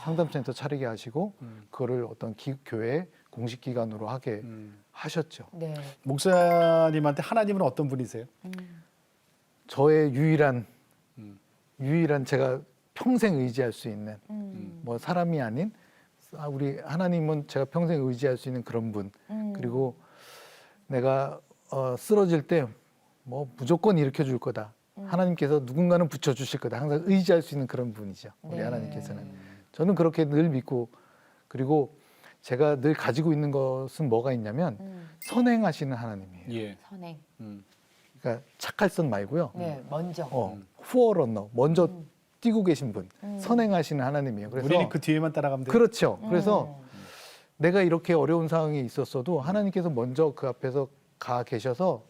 상담센터 차리게 하시고 그거를 어떤 교회 공식 기관으로 하게 하셨죠. 네. 목사님한테 하나님은 어떤 분이세요? 저의 유일한 제가 평생 의지할 수 있는 뭐 사람이 아닌 우리 하나님은 제가 평생 의지할 수 있는 그런 분. 그리고 내가 쓰러질 때 뭐 무조건 일으켜 줄 거다. 하나님께서 누군가는 붙여 주실 거다. 항상 의지할 수 있는 그런 분이죠. 우리 네. 하나님께서는. 저는 그렇게 늘 믿고 그리고 제가 늘 가지고 있는 것은 뭐가 있냐면 선행하시는 하나님이에요. 예. 선행. 그러니까 착할 선 말고요. 네, 먼저. 후어런너 먼저 뛰고 계신 분, 선행하시는 하나님이에요. 그래서 우리는 그 뒤에만 따라가면 돼요. 그렇죠. 그래서 내가 이렇게 어려운 상황에 있었어도 하나님께서 먼저 그 앞에서 가 계셔서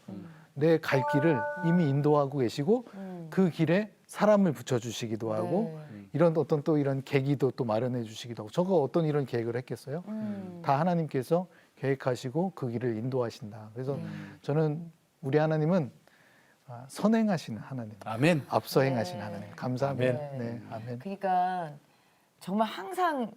내 갈 길을 이미 인도하고 계시고 그 길에 사람을 붙여주시기도 하고 이런 어떤 또 이런 계기도 또 마련해 주시기도 하고 저거 어떤 이런 계획을 했겠어요? 다 하나님께서 계획하시고 그 길을 인도하신다. 그래서 저는 우리 하나님은 선행하시는 하나님, 아멘. 앞서 네. 행하시는 하나님. 감사합니다. 아멘. 네, 아멘. 그러니까 정말 항상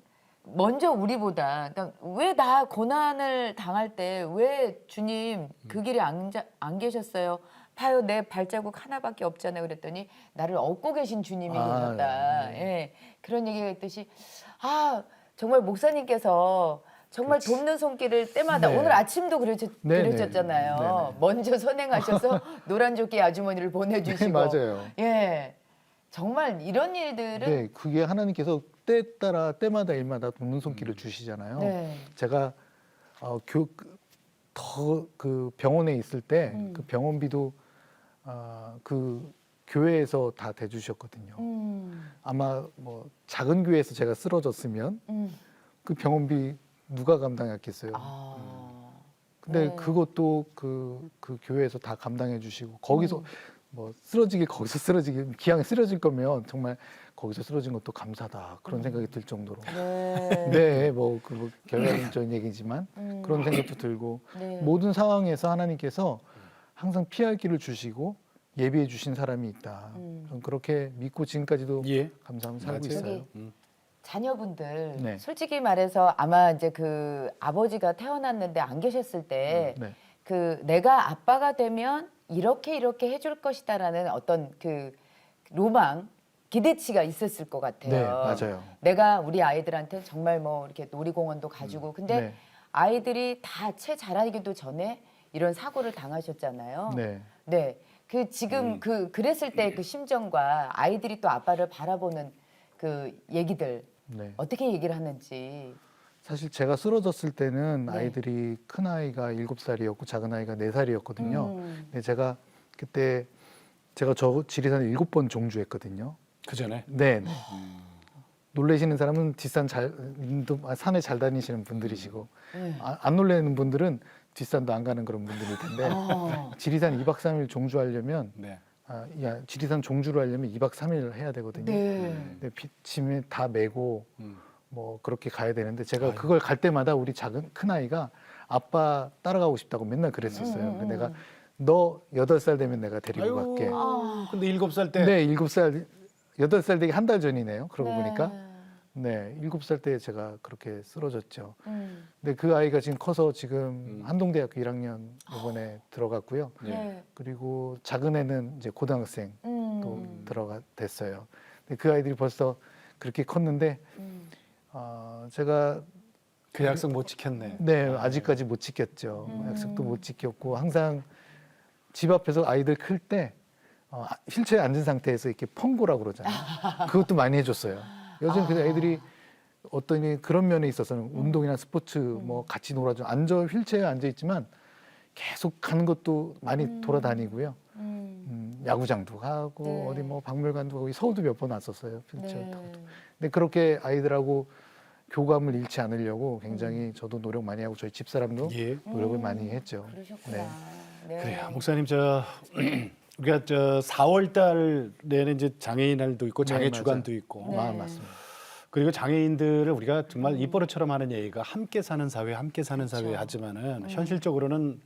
먼저 우리보다 그러니까 왜 나 고난을 당할 때 왜 주님 그 길에 안 계셨어요? 봐요 내 발자국 하나밖에 없잖아요. 그랬더니 나를 업고 계신 주님이 계셨다. 예. 그런 얘기가 있듯이 정말 목사님께서 정말 돕는 손길을 때마다 네. 오늘 아침도 네네. 그러셨잖아요. 네네. 먼저 선행하셔서 노란조끼 아주머니를 네, 보내주시고 맞아요. 예. 정말 이런 일들은 네, 그게 하나님께서 때 따라 때마다 일마다 돕는 손길을 주시잖아요. 네. 제가 더 그 병원에 있을 때 그 병원비도 그 교회에서 다 대주셨거든요. 아마 뭐 작은 교회에서 제가 쓰러졌으면 그 병원비 누가 감당했겠어요. 근데 네. 그것도 그 교회에서 다 감당해 주시고 거기서 뭐 쓰러지길 거기서 쓰러지길 기왕에 쓰러질 거면 정말 거기서 쓰러진 것도 감사다 그런 생각이 들 정도로 네. 네 뭐 결과론적인 얘기지만 그런 생각도 들고 네. 모든 상황에서 하나님께서 항상 피할 길을 주시고 예비해 주신 사람이 있다. 저는 그렇게 믿고 지금까지도 예. 감사하며 살고 맞아요. 있어요. 저기 자녀분들 네. 솔직히 말해서 아마 이제 그 아버지가 태어났는데 안 계셨을 때 네. 그 내가 아빠가 되면 이렇게 해줄 것이다라는 어떤 그 로망 기대치가 있었을 것 같아요. 네, 맞아요. 내가 우리 아이들한테 정말 뭐 이렇게 놀이공원도 가지고 근데 네. 아이들이 다 채 자라기도 전에 이런 사고를 당하셨잖아요. 네. 네. 그 지금 그랬을 때 그 심정과 아이들이 또 아빠를 바라보는 그 얘기들 네. 어떻게 얘기를 하는지. 사실 제가 쓰러졌을 때는 네. 아이들이 큰 아이가 7살이었고 작은 아이가 4살이었거든요. 근데 제가 그때 제가 저 지리산에 7번 종주했거든요. 그 전에 네. 네. 놀라시는 사람은 뒷산 산에 잘 다니시는 분들이시고 안 놀라는 분들은 뒷산도 안 가는 그런 분들일 텐데 지리산 2박 3일 종주하려면 네. 지리산 종주를 하려면 2박 3일 해야 되거든요. 네. 근데 짐을 다 메고 음. 뭐 그렇게 가야 되는데 제가 그걸 갈 때마다 우리 큰 아이가 아빠 따라가고 싶다고 맨날 그랬었어요. 근데 내가 너 8살 되면 내가 데리고 갈게. 근데 7살 때 네, 7살, 8살 되기 한 달 전이네요. 그러고 네. 보니까. 네, 7살 때 제가 그렇게 쓰러졌죠. 근데 그 아이가 지금 커서 지금 한동대학교 1학년 이번에 들어갔고요. 네. 그리고 작은 애는 이제 고등학생 또 됐어요. 근데 그 아이들이 벌써 그렇게 컸는데 제가 그 약속 못 지켰네. 네, 아직까지 못 지켰죠. 약속도 못 지켰고 항상 집 앞에서 아이들 클 때 휠체어에 앉은 상태에서 이렇게 펑고라고 그러잖아요. 그것도 많이 해줬어요. 요즘 그 애들이 어떤 그런 면에 있어서는 운동이나 스포츠 뭐 같이 놀아줘 휠체어에 앉아 있지만 계속 가는 것도 많이 돌아다니고요. 야구장도 가고 네. 어디 뭐 박물관도 가고 서울도 몇 번 왔었어요. 휠체어 네. 타고. 근데 그렇게 아이들하고 교감을 잃지 않으려고 굉장히 저도 노력 많이 하고 저희 집사람도 예. 노력을 많이 했죠. 그러셨구나. 네. 네. 그래요. 목사님 우리가 4월 달에는 이제 장애인 날도 있고 장애 네, 주간도 있고 네. 맞습니다. 그리고 장애인들을 우리가 정말 입버릇처럼 하는 얘기가 함께 사는 사회, 함께 사는 사회 그렇죠. 하지만은 현실적으로는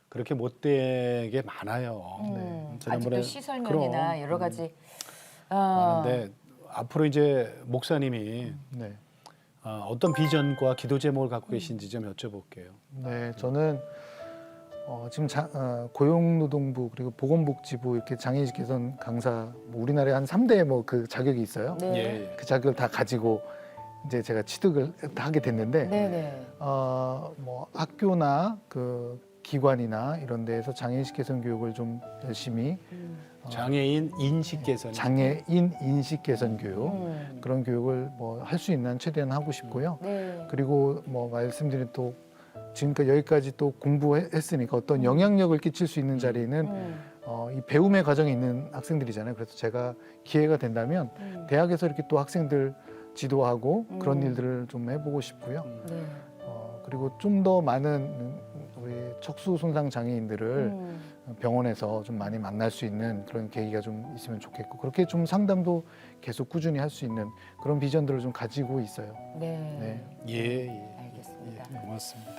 그렇게 못되게 많아요. 아직도 시설면이나 그럼, 여러 가지. 많은데 앞으로 이제 목사님이 네. 어떤 비전과 기도 제목을 갖고 계신지 좀 여쭤볼게요. 네, 저는 지금 고용노동부 그리고 보건복지부 이렇게 장애인 개선 강사 뭐 우리나라에 한 3대 뭐 그 자격이 있어요. 네. 예. 그 자격을 다 가지고 이제 제가 취득을 하게 됐는데 네네. 뭐 학교나 그 기관이나 이런 데에서 장애인 개선 교육을 좀 열심히 장애인 인식 개선. 장애인 인식 개선 교육 그런 교육을 뭐 할 수 있는 한 최대한 하고 싶고요. 네. 그리고 뭐 말씀드린 또 지금까지 여기까지 또 공부했으니까 어떤 영향력을 끼칠 수 있는 자리는 이 배움의 과정에 있는 학생들이잖아요. 그래서 제가 기회가 된다면 대학에서 이렇게 또 학생들 지도하고 그런 일들을 좀 해보고 싶고요. 네. 그리고 좀 더 많은 우리 척수 손상 장애인들을 병원에서 좀 많이 만날 수 있는 그런 계기가 좀 있으면 좋겠고 그렇게 좀 상담도 계속 꾸준히 할 수 있는 그런 비전들을 좀 가지고 있어요. 네. 네. 예. 알겠습니다. 고맙습니다.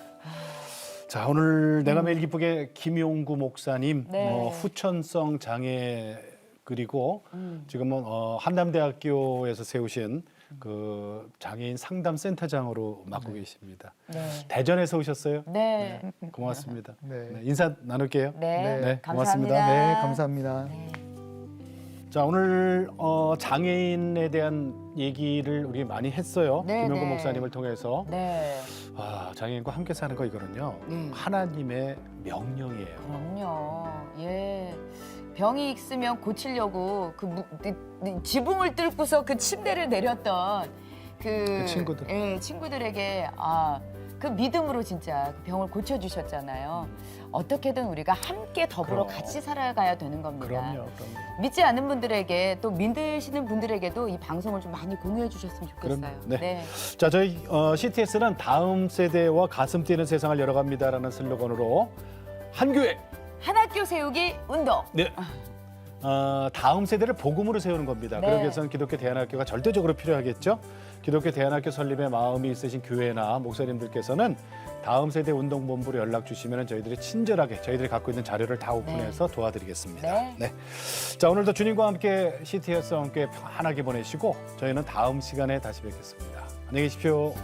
자, 오늘 내가 매일 기쁘게 김용구 목사님 네. 후천성 장애 그리고 지금은 한남대학교에서 세우신 그 장애인 상담 센터장으로 맡고 계십니다. 네. 대전에서 오셨어요? 네. 고맙습니다. 네. 네, 인사 나눌게요. 네. 네, 감사합니다. 고맙습니다. 네, 감사합니다. 자, 오늘 장애인에 대한 얘기를 우리 많이 했어요. 네, 김용구 네. 목사님을 통해서. 네. 장애인과 함께 사는 거 이거는요. 네. 하나님의 명령이에요. 그럼요. 예. 병이 있으면 고치려고 지붕을 뚫고서 그 침대를 내렸던 그 친구들. 예, 친구들에게 그 믿음으로 진짜 그 병을 고쳐주셨잖아요. 어떻게든 우리가 함께 더불어 그럼. 같이 살아가야 되는 겁니다. 그럼요. 믿지 않는 분들에게 또 믿으시는 분들에게도 이 방송을 좀 많이 공유해 주셨으면 좋겠어요. 그럼, 네. 자, 저희 CTS는 다음 세대와 가슴 뛰는 세상을 열어갑니다라는 슬로건으로 한 교회, 한 학교 세우기 운동. 네. 다음 세대를 복음으로 세우는 겁니다. 네. 그러기 위해서는 기독교 대안학교가 절대적으로 필요하겠죠. 기독교 대안학교 설립에 마음이 있으신 교회나 목사님들께서는 다음 세대 운동본부로 연락 주시면 저희들이 친절하게 저희들이 갖고 있는 자료를 다 오픈해서 도와드리겠습니다. 네. 자, 오늘도 주님과 함께 CTS와 함께 편안하게 보내시고 저희는 다음 시간에 다시 뵙겠습니다. 안녕히 계십시오.